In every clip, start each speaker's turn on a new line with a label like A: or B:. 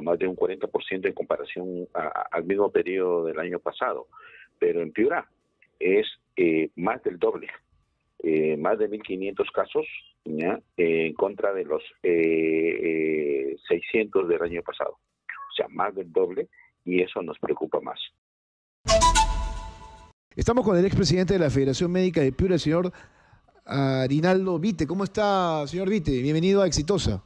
A: más de un 40% en comparación al mismo periodo del año pasado. Pero en Piura es más del doble, más de 1.500 casos, ¿ya? En contra de los 600 del año pasado. O sea, más del doble, y eso nos preocupa más.
B: Estamos con el expresidente de la Federación Médica de Piura, el señor Arinaldo Vite. ¿Cómo está, señor Vite? Bienvenido a Exitosa.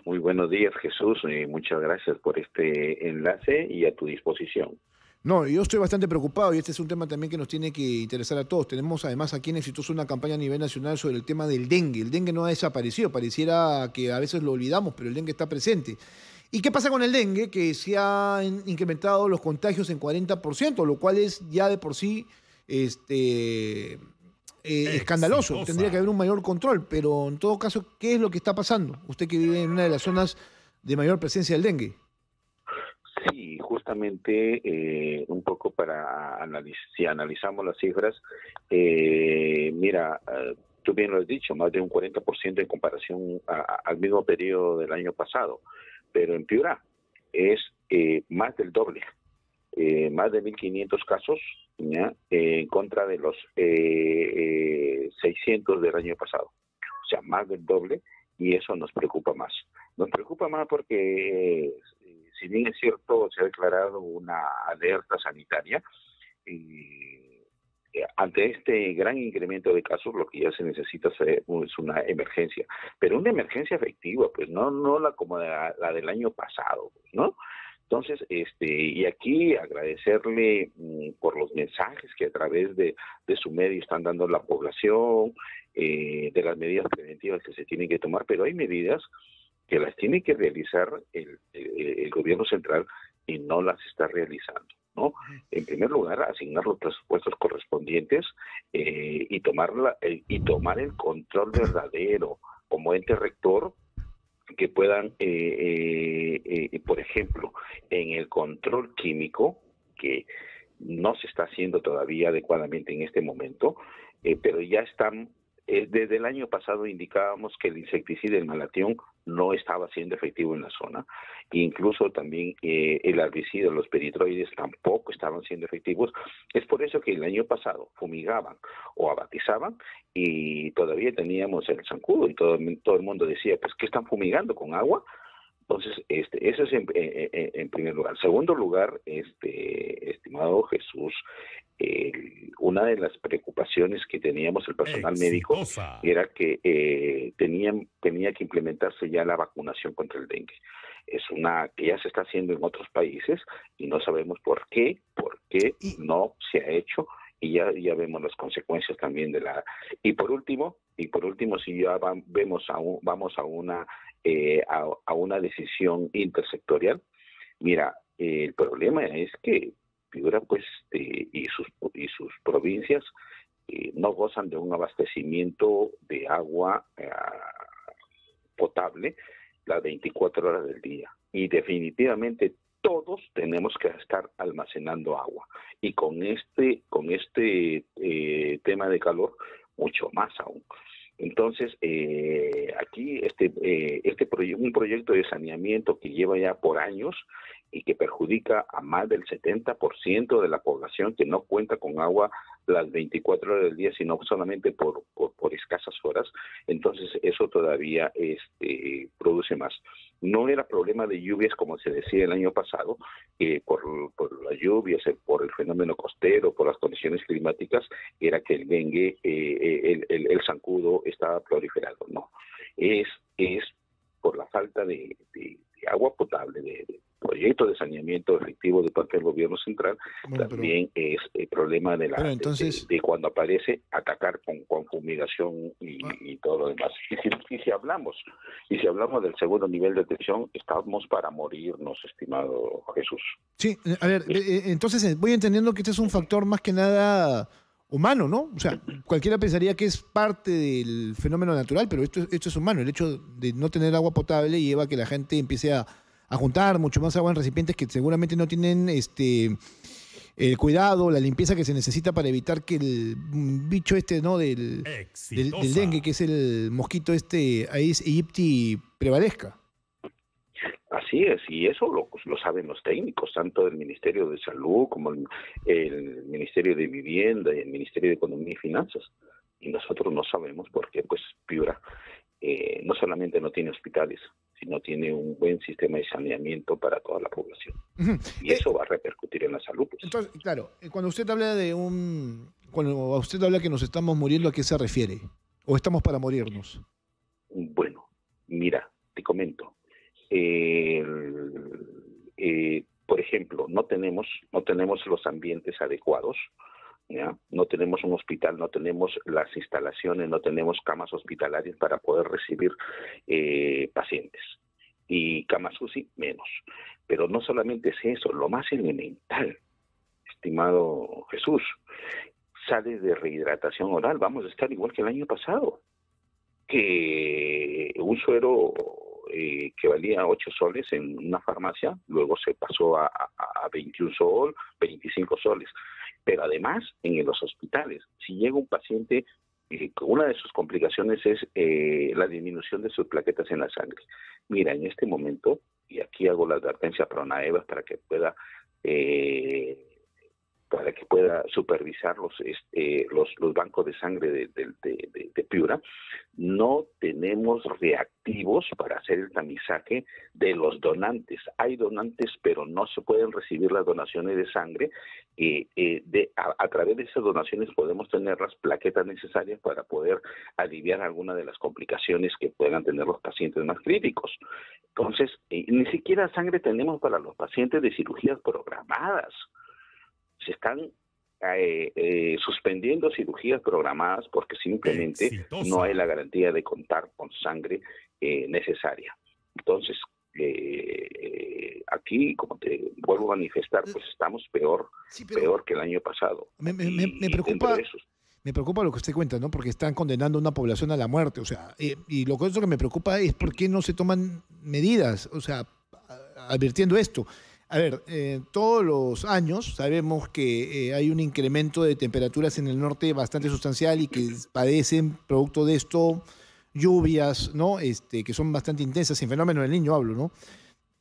A: Muy buenos días, Jesús. Muchas gracias por este enlace y a tu disposición.
B: No, yo estoy bastante preocupado y este es un tema también que nos tiene que interesar a todos. Tenemos además aquí en Exitosa una campaña a nivel nacional sobre el tema del dengue. El dengue no ha desaparecido, pareciera que a veces lo olvidamos, pero el dengue está presente. ¿Y qué pasa con el dengue? Que se han incrementado los contagios en 40%, lo cual es ya de por sí escandaloso. Tendría que haber un mayor control, pero en todo caso, ¿qué es lo que está pasando? Usted que vive en una de las zonas de mayor presencia del dengue.
A: Sí, justamente un poco para si analizamos las cifras, mira, tú bien lo has dicho, más de un 40% en comparación al mismo periodo del año pasado, pero en Piura es más del doble, más de 1.500 casos, ¿ya? En contra de los 600 del año pasado, o sea, más del doble, y eso nos preocupa más. Nos preocupa más porque si bien es cierto, se ha declarado una alerta sanitaria, ante este gran incremento de casos, lo que ya se necesita es una emergencia, pero una emergencia efectiva, pues no la como la del año pasado, ¿no? Entonces, y aquí agradecerle por los mensajes que a través de su medio están dando la población, de las medidas preventivas que se tienen que tomar, pero hay medidas que las tiene que realizar el gobierno central y no las está realizando, ¿no? En primer lugar, asignar los presupuestos correspondientes y tomar el control verdadero como ente rector, que puedan, por ejemplo, en el control químico, que no se está haciendo todavía adecuadamente en este momento, pero ya están. Desde el año pasado indicábamos que el insecticida, el malatión, no estaba siendo efectivo en la zona. Incluso también el herbicida, los peritroides, tampoco estaban siendo efectivos. Es por eso que el año pasado fumigaban o abatizaban y todavía teníamos el zancudo y todo el mundo decía, pues, ¿qué están fumigando? ¿Con agua? Entonces, eso es en primer lugar. Segundo lugar, estimado Jesús, una de las preocupaciones que teníamos el personal médico era que tenía que implementarse ya la vacunación contra el dengue. Es una que ya se está haciendo en otros países y no sabemos por qué no se ha hecho, y ya vemos las consecuencias también de la. Y por último, si ya vamos a una decisión intersectorial, mira, el problema es que Piura, pues, y sus provincias no gozan de un abastecimiento de agua potable las 24 horas del día, y definitivamente todos tenemos que estar almacenando agua, y con este tema de calor mucho más aún. Entonces, aquí un proyecto de saneamiento que lleva ya por años y que perjudica a más del 70% de la población que no cuenta con agua las 24 horas del día, sino solamente por escasas horas. Entonces, eso todavía produce más. No era problema de lluvias, como se decía el año pasado, por las lluvias, por el fenómeno costero, por las condiciones climáticas, era que el dengue, el zancudo estaba proliferado. No, es por la falta de agua potable, de proyecto de saneamiento efectivo de parte del gobierno central. Bueno, también es el problema de cuando aparece atacar con fumigación y todo lo demás. Y si hablamos del segundo nivel de detección, estamos para morirnos, estimado Jesús.
B: Sí, a ver, entonces voy entendiendo que este es un factor más que nada humano, ¿no? O sea, cualquiera pensaría que es parte del fenómeno natural, pero esto es humano. El hecho de no tener agua potable lleva a que la gente empiece a juntar mucho más agua en recipientes que seguramente no tienen el cuidado, la limpieza que se necesita para evitar que el bicho ¿no? del dengue, que es el mosquito Aedes aegypti, prevalezca.
A: Así es, y eso lo saben los técnicos, tanto del Ministerio de Salud como el Ministerio de Vivienda y el Ministerio de Economía y Finanzas. Y nosotros no sabemos por qué, pues Piura no solamente no tiene hospitales, sino tiene un buen sistema de saneamiento para toda la población.
B: Ujú.
A: Y eso va a repercutir en la salud. Pues.
B: Entonces, claro, cuando usted habla cuando usted habla que nos estamos muriendo, ¿a qué se refiere? ¿O estamos para morirnos?
A: Bueno, mira, te comento. Por ejemplo, no tenemos los ambientes adecuados, ¿ya? No tenemos un hospital, no tenemos las instalaciones, no tenemos camas hospitalarias para poder recibir pacientes. Y camas UCI menos. Pero no solamente es eso, lo más elemental, estimado Jesús, sales de rehidratación oral, vamos a estar igual que el año pasado, que un suero que valía 8 soles en una farmacia, luego se pasó a 21 sol, 25 soles. Pero además, en los hospitales, si llega un paciente, una de sus complicaciones es la disminución de sus plaquetas en la sangre. Mira, en este momento, y aquí hago la advertencia para Pronaeva para que pueda supervisar los bancos de sangre de Piura, no tenemos reactivos para hacer el tamizaje de los donantes. Hay donantes, pero no se pueden recibir las donaciones de sangre. A través de esas donaciones podemos tener las plaquetas necesarias para poder aliviar alguna de las complicaciones que puedan tener los pacientes más críticos. Entonces, ni siquiera sangre tenemos para los pacientes de cirugías programadas. Se están suspendiendo cirugías programadas porque simplemente no hay la garantía de contar con sangre necesaria. Entonces, aquí, como te vuelvo a manifestar, pues estamos peor que el año pasado.
B: Me preocupa lo que usted cuenta, ¿no? Porque están condenando a una población a la muerte, o sea, y lo que me preocupa es por qué no se toman medidas, o sea, advirtiendo esto. A ver, todos los años sabemos que hay un incremento de temperaturas en el norte bastante sustancial y que padecen, producto de esto, lluvias, ¿no? Que son bastante intensas, en fenómeno del Niño hablo, ¿no?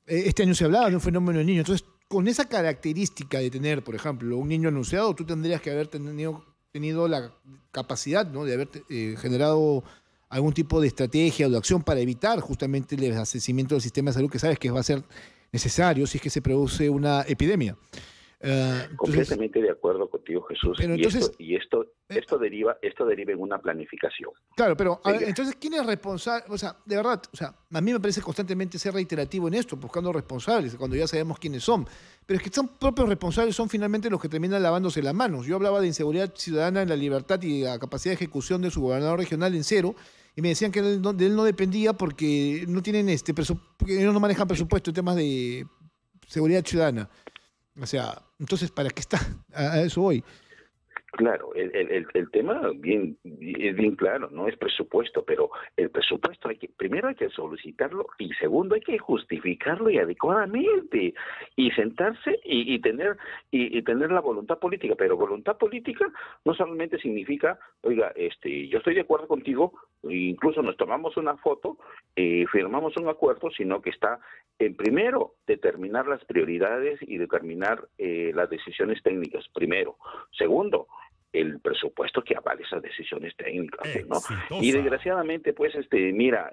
B: Este año se hablaba de un fenómeno del Niño, entonces, con esa característica de tener, por ejemplo, un niño anunciado, tú tendrías que haber tenido la capacidad, ¿no?, de haber generado algún tipo de estrategia o de acción para evitar justamente el desabastecimiento del sistema de salud, que sabes que va a ser necesario si es que se produce una epidemia.
A: Completamente de acuerdo contigo, Jesús. Pero entonces, esto deriva en una planificación.
B: Claro, pero a ver, entonces, ¿quién es responsable? O sea, de verdad, o sea, a mí me parece constantemente ser reiterativo en esto, buscando responsables, cuando ya sabemos quiénes son. Pero es que son propios responsables, son finalmente los que terminan lavándose las manos. Yo hablaba de inseguridad ciudadana en la libertad y la capacidad de ejecución de su gobernador regional en cero, y me decían que de él no dependía porque no tienen porque ellos no manejan presupuesto en temas de seguridad ciudadana. O sea, entonces, ¿para qué está? A eso voy.
A: Claro, el tema es bien claro, no es presupuesto, pero el presupuesto primero hay que solicitarlo y segundo hay que justificarlo y adecuadamente y sentarse y tener la voluntad política, pero voluntad política no solamente significa, oiga, yo estoy de acuerdo contigo, incluso nos tomamos una foto, firmamos un acuerdo, sino que está en primero determinar las prioridades y determinar las decisiones técnicas, primero. Segundo, el presupuesto que avale esas decisiones técnicas, ¿no? Y desgraciadamente, pues, mira,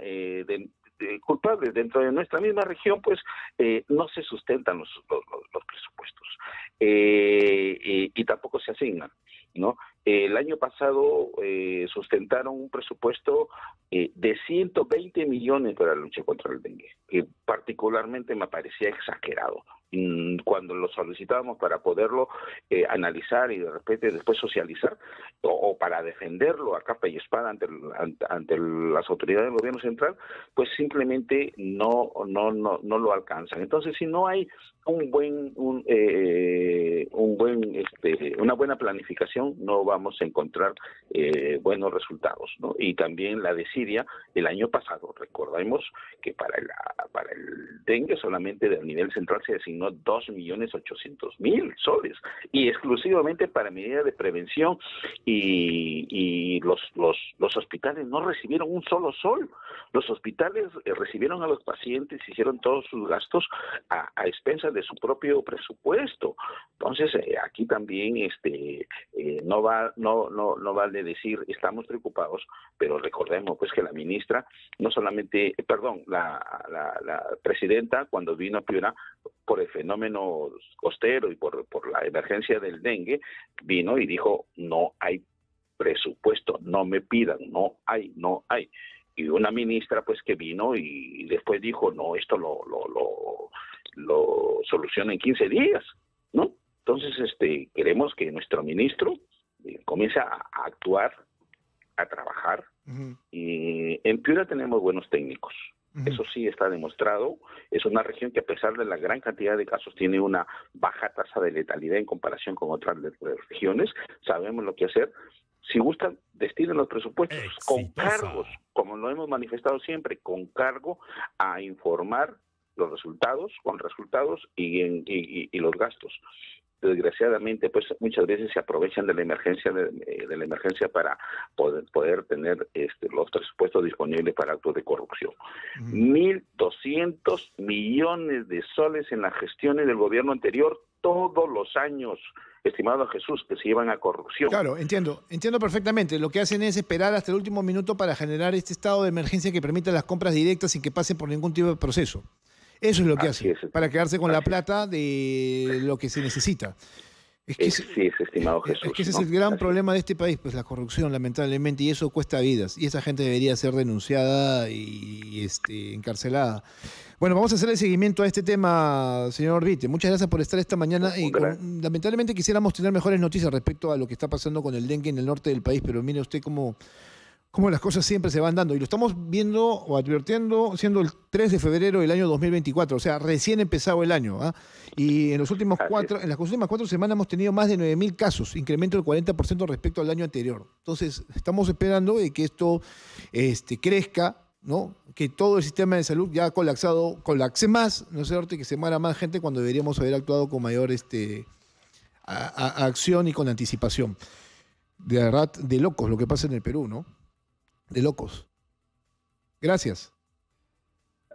A: culpables dentro de nuestra misma región, pues, no se sustentan los presupuestos y tampoco se asignan, ¿no? El año pasado sustentaron un presupuesto de 120 millones para la lucha contra el dengue, que particularmente me parecía exagerado. Cuando lo solicitábamos para poderlo analizar y de repente después socializar o para defenderlo a capa y espada ante las autoridades del gobierno central, pues simplemente no lo alcanzan. Entonces, si no hay una buena planificación, no va vamos a encontrar buenos resultados, ¿no? Y también la de Siria el año pasado, recordemos que para el dengue solamente a nivel central se designó 2.800.000 soles y exclusivamente para medidas de prevención, y los hospitales no recibieron un solo sol. Los hospitales recibieron a los pacientes, hicieron todos sus gastos a expensas de su propio presupuesto. Entonces aquí también no vale decir estamos preocupados, pero recordemos pues que la ministra la presidenta, cuando vino a Piura por el fenómeno costero y por la emergencia del dengue, vino y dijo no hay presupuesto, no me pidan, no hay. Y una ministra pues que vino y después dijo no, esto lo soluciona en 15 días, ¿no? Entonces queremos que nuestro ministro comience a actuar, a trabajar. Uh-huh. Y en Piura tenemos buenos técnicos. Uh-huh. Eso sí está demostrado. Es una región que a pesar de la gran cantidad de casos tiene una baja tasa de letalidad en comparación con otras regiones. Sabemos lo que hacer. Si gustan, destinen los presupuestos con cargos, como lo hemos manifestado siempre, con cargo a informar los resultados, con resultados y los gastos. Desgraciadamente, pues muchas veces se aprovechan de la emergencia para poder tener los presupuestos disponibles para actos de corrupción. 1.200 millones de soles en las gestiones del gobierno anterior todos los años, estimado Jesús, que se llevan a corrupción.
B: Claro, entiendo perfectamente. Lo que hacen es esperar hasta el último minuto para generar este estado de emergencia que permita las compras directas sin que pasen por ningún tipo de proceso. Eso es lo que hacen, para quedarse con la plata de lo que se necesita.
A: Sí, estimado Jesús.
B: Es que ese es el gran problema de este país, pues la corrupción, lamentablemente, y eso cuesta vidas. Y esa gente debería ser denunciada y encarcelada. Bueno, vamos a hacer el seguimiento a este tema, señor Vite. Muchas gracias por estar esta mañana. Lamentablemente quisiéramos tener mejores noticias respecto a lo que está pasando con el dengue en el norte del país, pero mire usted cómo las cosas siempre se van dando. Y lo estamos viendo o advirtiendo siendo el 3 de febrero del año 2024, o sea, recién empezado el año. Y en las últimas 4 semanas hemos tenido más de 9.000 casos, incremento del 40% respecto al año anterior. Entonces, estamos esperando de que esto crezca, ¿no? Que todo el sistema de salud ya colapse más, ¿no es cierto? Y que se muera más gente cuando deberíamos haber actuado con mayor acción y con anticipación. De verdad, de locos lo que pasa en el Perú, ¿no? De locos. Gracias.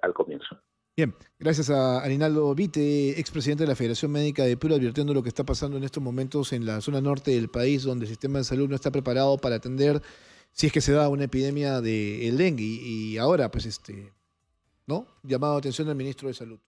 A: Al comienzo.
B: Bien, gracias a Arinaldo Vite, expresidente de la Federación Médica de Perú, advirtiendo lo que está pasando en estos momentos en la zona norte del país, donde el sistema de salud no está preparado para atender si es que se da una epidemia del dengue. Y ahora, pues, ¿no? Llamado a atención del ministro de Salud.